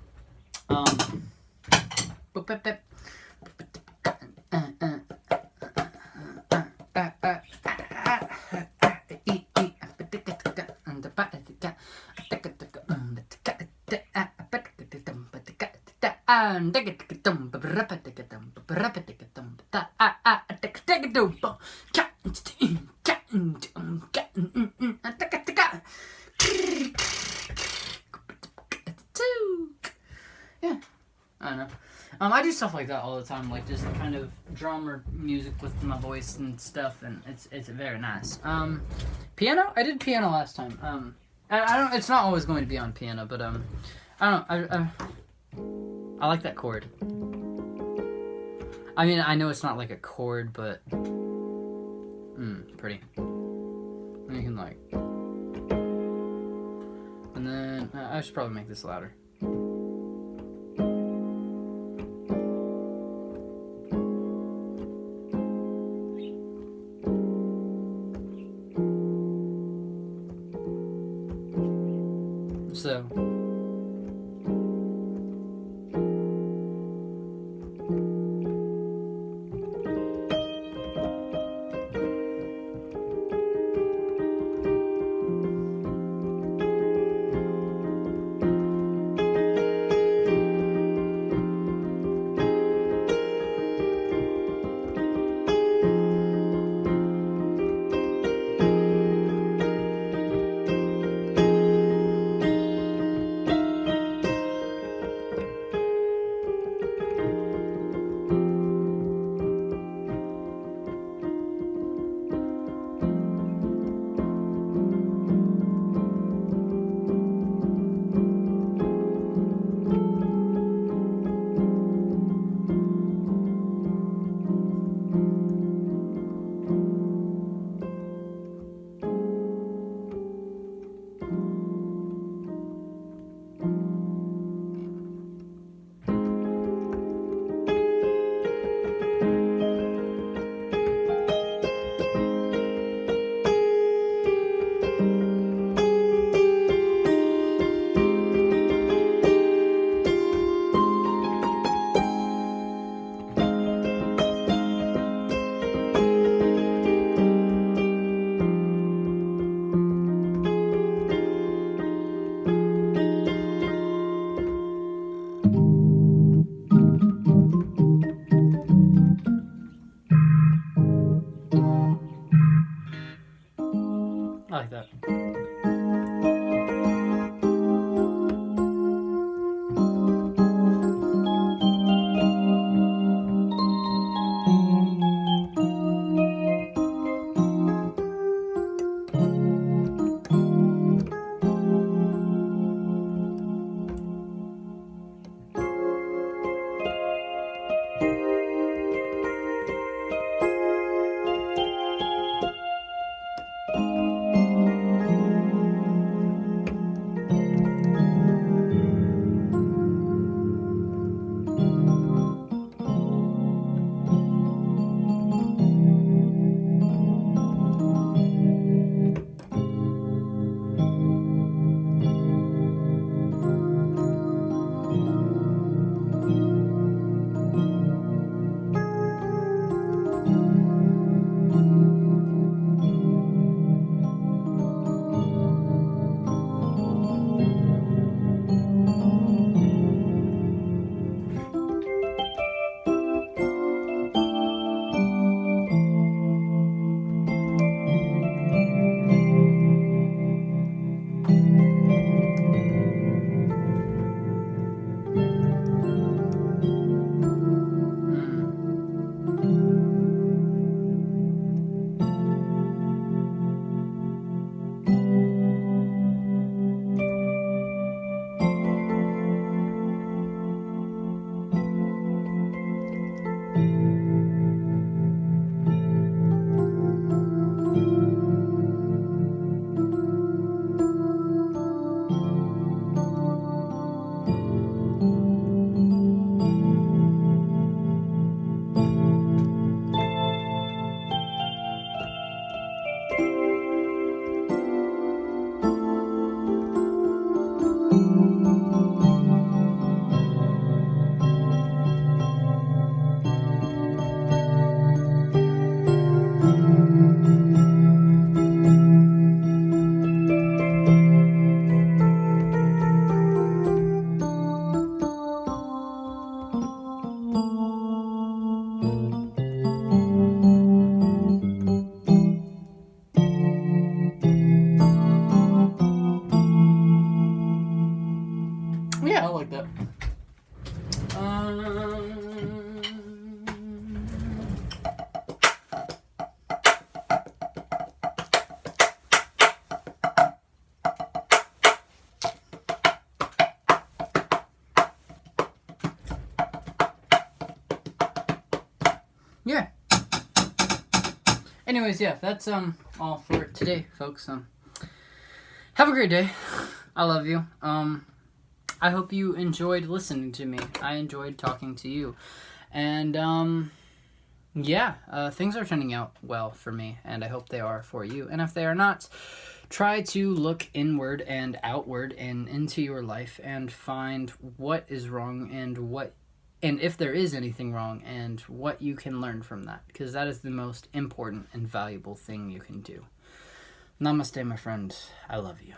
Yeah, I don't know. I do stuff like that all the time, like just kind of drum or music with my voice and stuff, and it's very nice. Piano? I did piano last time. I don't. It's not always going to be on piano, but I don't know. I like that chord. I mean, I know it's not like a chord, but pretty. And you can like, and then I should probably make this louder. So. yeah. Anyways, yeah, that's all for today, folks. Have a great day. I love you. I hope you enjoyed listening to me. I enjoyed talking to you. And yeah, things are turning out well for me, and I hope they are for you. And if they are not, try to look inward and outward and into your life and find what is wrong and if there is anything wrong and what you can learn from that, because that is the most important and valuable thing you can do. Namaste, my friend. I love you.